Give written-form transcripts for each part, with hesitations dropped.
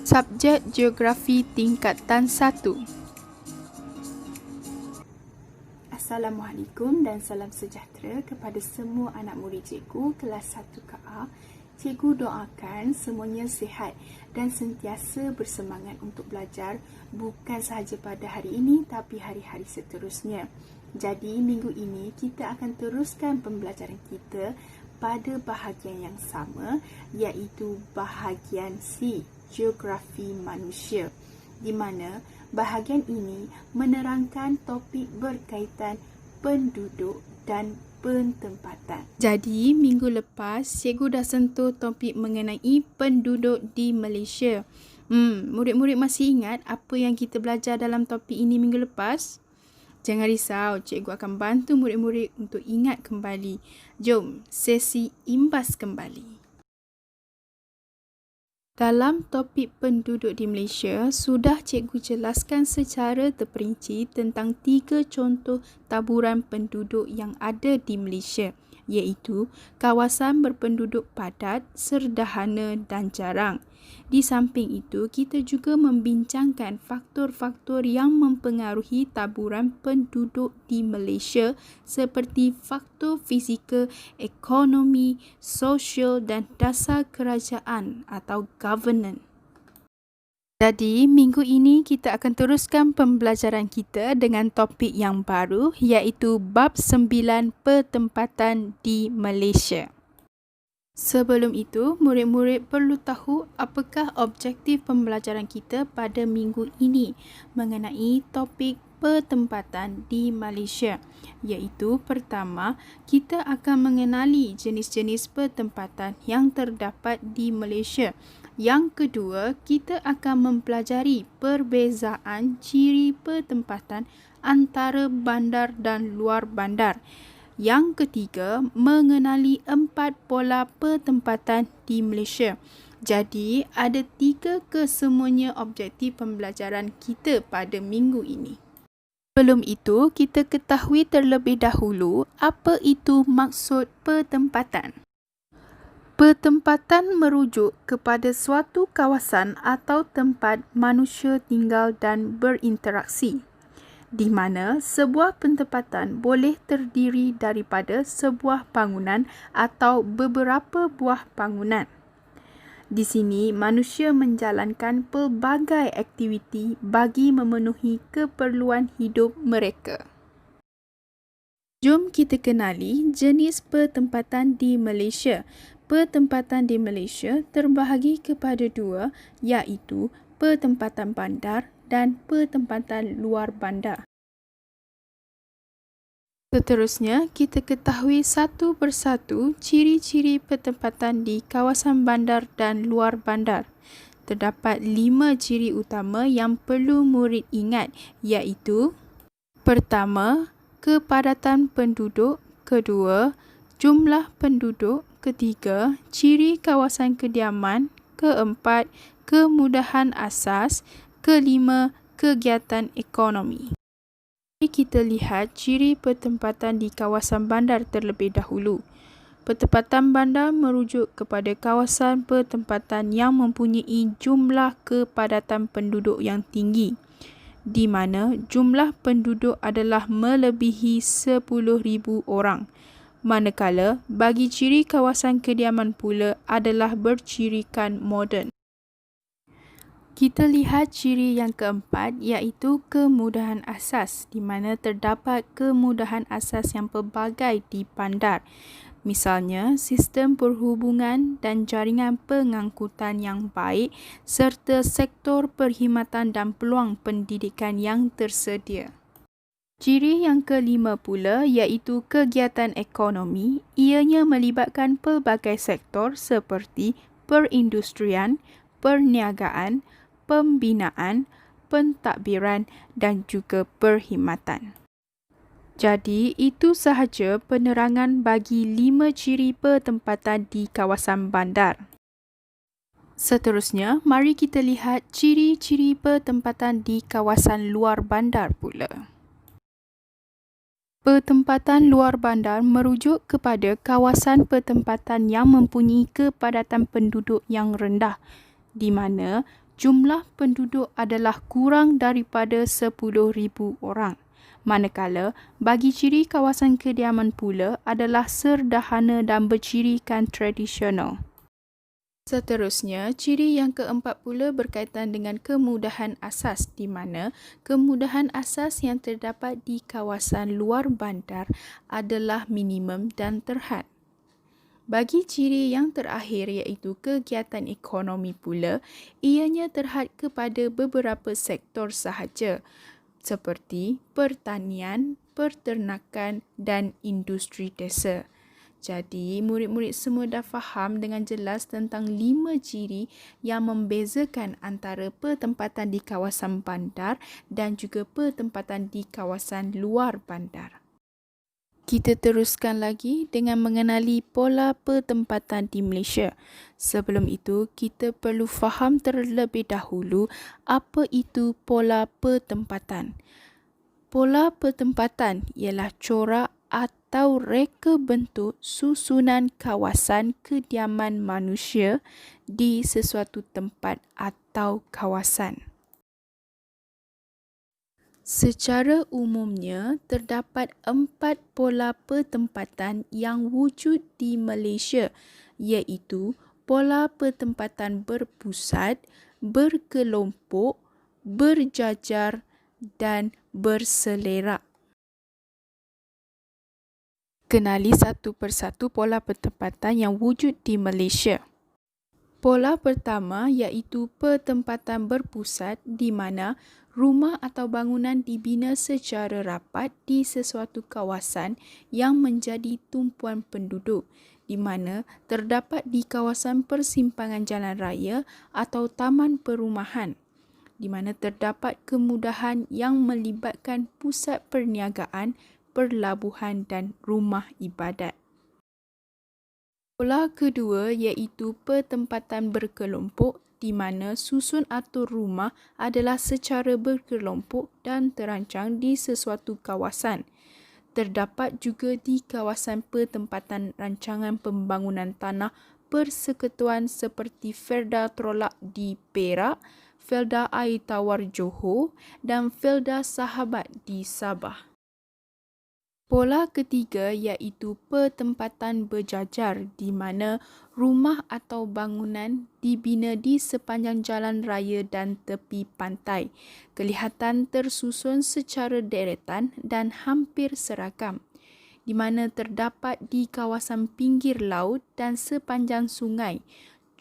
Subjek Geografi Tingkatan 1. Assalamualaikum dan salam sejahtera kepada semua anak murid cikgu kelas 1KA. Cikgu doakan semuanya sihat dan sentiasa bersemangat untuk belajar bukan sahaja pada hari ini tapi hari-hari seterusnya. Jadi minggu ini kita akan teruskan pembelajaran kita pada bahagian yang sama iaitu bahagian C, Geografi Manusia, di mana bahagian ini menerangkan topik berkaitan penduduk dan pentempatan. Jadi, minggu lepas, cikgu dah sentuh topik mengenai penduduk di Malaysia. Murid-murid masih ingat apa yang kita belajar dalam topik ini minggu lepas? Jangan risau, cikgu akan bantu murid-murid untuk ingat kembali. Jom, sesi imbas kembali. Dalam topik penduduk di Malaysia, sudah cikgu jelaskan secara terperinci tentang 3 contoh taburan penduduk yang ada di Malaysia, iaitu kawasan berpenduduk padat, sederhana dan jarang. Di samping itu, kita juga membincangkan faktor-faktor yang mempengaruhi taburan penduduk di Malaysia seperti faktor fizikal, ekonomi, sosial dan dasar kerajaan atau governance. Jadi, minggu ini kita akan teruskan pembelajaran kita dengan topik yang baru iaitu bab 9 pertempatan di Malaysia. Sebelum itu, murid-murid perlu tahu apakah objektif pembelajaran kita pada minggu ini mengenai topik pertempatan di Malaysia. Iaitu pertama, kita akan mengenali jenis-jenis pertempatan yang terdapat di Malaysia. Yang kedua, kita akan mempelajari perbezaan ciri pertempatan antara bandar dan luar bandar. Yang ketiga, mengenali 4 pola pertempatan di Malaysia. Jadi, ada 3 kesemuanya objektif pembelajaran kita pada minggu ini. Sebelum itu, kita ketahui terlebih dahulu apa itu maksud pertempatan. Pertempatan merujuk kepada suatu kawasan atau tempat manusia tinggal dan berinteraksi, di mana sebuah pertempatan boleh terdiri daripada sebuah bangunan atau beberapa buah bangunan. Di sini, manusia menjalankan pelbagai aktiviti bagi memenuhi keperluan hidup mereka. Jom kita kenali jenis pertempatan di Malaysia. Pertempatan di Malaysia terbahagi kepada 2, iaitu pertempatan bandar dan pertempatan luar bandar. Seterusnya, kita ketahui satu persatu ciri-ciri pertempatan di kawasan bandar dan luar bandar. Terdapat 5 ciri utama yang perlu murid ingat, iaitu pertama, kepadatan penduduk, kedua, jumlah penduduk, ketiga, ciri kawasan kediaman, keempat, kemudahan asas, kelima, kegiatan ekonomi. Mari kita lihat ciri pertempatan di kawasan bandar terlebih dahulu. Pertempatan bandar merujuk kepada kawasan pertempatan yang mempunyai jumlah kepadatan penduduk yang tinggi, di mana jumlah penduduk adalah melebihi 10,000 orang. Manakala bagi ciri kawasan kediaman pula adalah bercirikan moden. Kita lihat ciri yang keempat iaitu kemudahan asas, di mana terdapat kemudahan asas yang pelbagai di bandar. Misalnya, sistem perhubungan dan jaringan pengangkutan yang baik serta sektor perkhidmatan dan peluang pendidikan yang tersedia. Ciri yang kelima pula iaitu kegiatan ekonomi. Ianya melibatkan pelbagai sektor seperti perindustrian, perniagaan, pembinaan, pentadbiran dan juga perkhidmatan. Jadi, itu sahaja penerangan bagi 5 ciri pertempatan di kawasan bandar. Seterusnya, mari kita lihat ciri-ciri pertempatan di kawasan luar bandar pula. Pertempatan luar bandar merujuk kepada kawasan pertempatan yang mempunyai kepadatan penduduk yang rendah, di mana jumlah penduduk adalah kurang daripada 10,000 orang. Manakala, bagi ciri kawasan kediaman pula adalah sederhana dan bercirikan tradisional. Seterusnya, ciri yang keempat pula berkaitan dengan kemudahan asas di mana kemudahan asas yang terdapat di kawasan luar bandar adalah minimum dan terhad. Bagi ciri yang terakhir iaitu kegiatan ekonomi pula, ianya terhad kepada beberapa sektor sahaja seperti pertanian, peternakan dan industri desa. Jadi, murid-murid semua dah faham dengan jelas tentang 5 ciri yang membezakan antara pertempatan di kawasan bandar dan juga pertempatan di kawasan luar bandar. Kita teruskan lagi dengan mengenali pola pertempatan di Malaysia. Sebelum itu, kita perlu faham terlebih dahulu apa itu pola pertempatan. Pola pertempatan ialah corak atau reka bentuk susunan kawasan kediaman manusia di sesuatu tempat atau kawasan. Secara umumnya, terdapat 4 pola pertempatan yang wujud di Malaysia, iaitu pola pertempatan berpusat, berkelompok, berjajar dan berselerak. Kenali satu persatu pola pertempatan yang wujud di Malaysia. Pola pertama iaitu pertempatan berpusat di mana rumah atau bangunan dibina secara rapat di sesuatu kawasan yang menjadi tumpuan penduduk, di mana terdapat di kawasan persimpangan jalan raya atau taman perumahan, di mana terdapat kemudahan yang melibatkan pusat perniagaan, perlabuhan dan rumah ibadat. Pola kedua iaitu pertempatan berkelompok di mana susun atur rumah adalah secara berkelompok dan terancang di sesuatu kawasan. Terdapat juga di kawasan pertempatan rancangan pembangunan tanah persekutuan seperti Felda Trolak di Perak, Felda Air Tawar Johor dan Felda Sahabat di Sabah. Pola ketiga iaitu pertempatan berjajar di mana rumah atau bangunan dibina di sepanjang jalan raya dan tepi pantai. Kelihatan tersusun secara deretan dan hampir seragam, di mana terdapat di kawasan pinggir laut dan sepanjang sungai.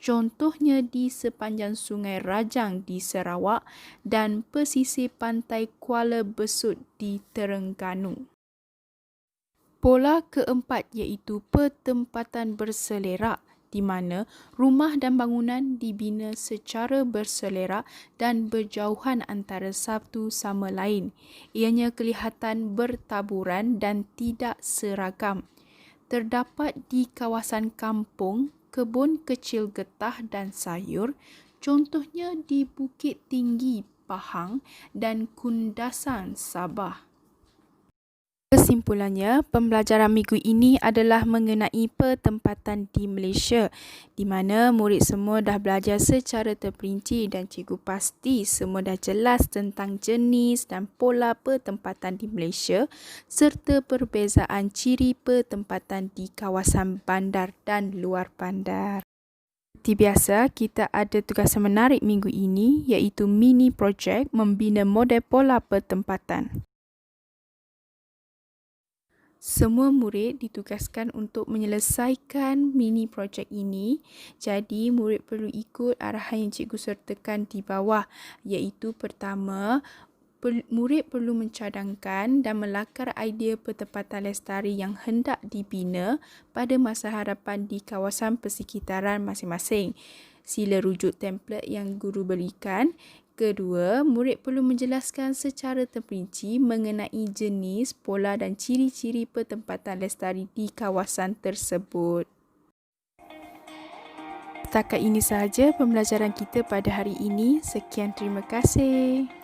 Contohnya di sepanjang Sungai Rajang di Sarawak dan pesisir pantai Kuala Besut di Terengganu. Pola keempat iaitu pertempatan berselerak di mana rumah dan bangunan dibina secara berselerak dan berjauhan antara satu sama lain. Ianya kelihatan bertaburan dan tidak seragam. Terdapat di kawasan kampung, kebun kecil getah dan sayur, contohnya di Bukit Tinggi, Pahang dan Kundasan, Sabah. Kesimpulannya, pembelajaran minggu ini adalah mengenai pertempatan di Malaysia, di mana murid semua dah belajar secara terperinci dan cikgu pasti semua dah jelas tentang jenis dan pola pertempatan di Malaysia serta perbezaan ciri pertempatan di kawasan bandar dan luar bandar. Seperti biasa, kita ada tugas menarik minggu ini iaitu mini projek membina model pola pertempatan. Semua murid ditugaskan untuk menyelesaikan mini projek ini. Jadi, murid perlu ikut arahan yang cikgu sertakan di bawah, iaitu pertama, murid perlu mencadangkan dan melakar idea pertempatan lestari yang hendak dibina pada masa hadapan di kawasan persekitaran masing-masing. Sila rujuk template yang guru berikan. Kedua, murid perlu menjelaskan secara terperinci mengenai jenis, pola dan ciri-ciri pertempatan lestari di kawasan tersebut. Setakat ini sahaja pembelajaran kita pada hari ini. Sekian, terima kasih.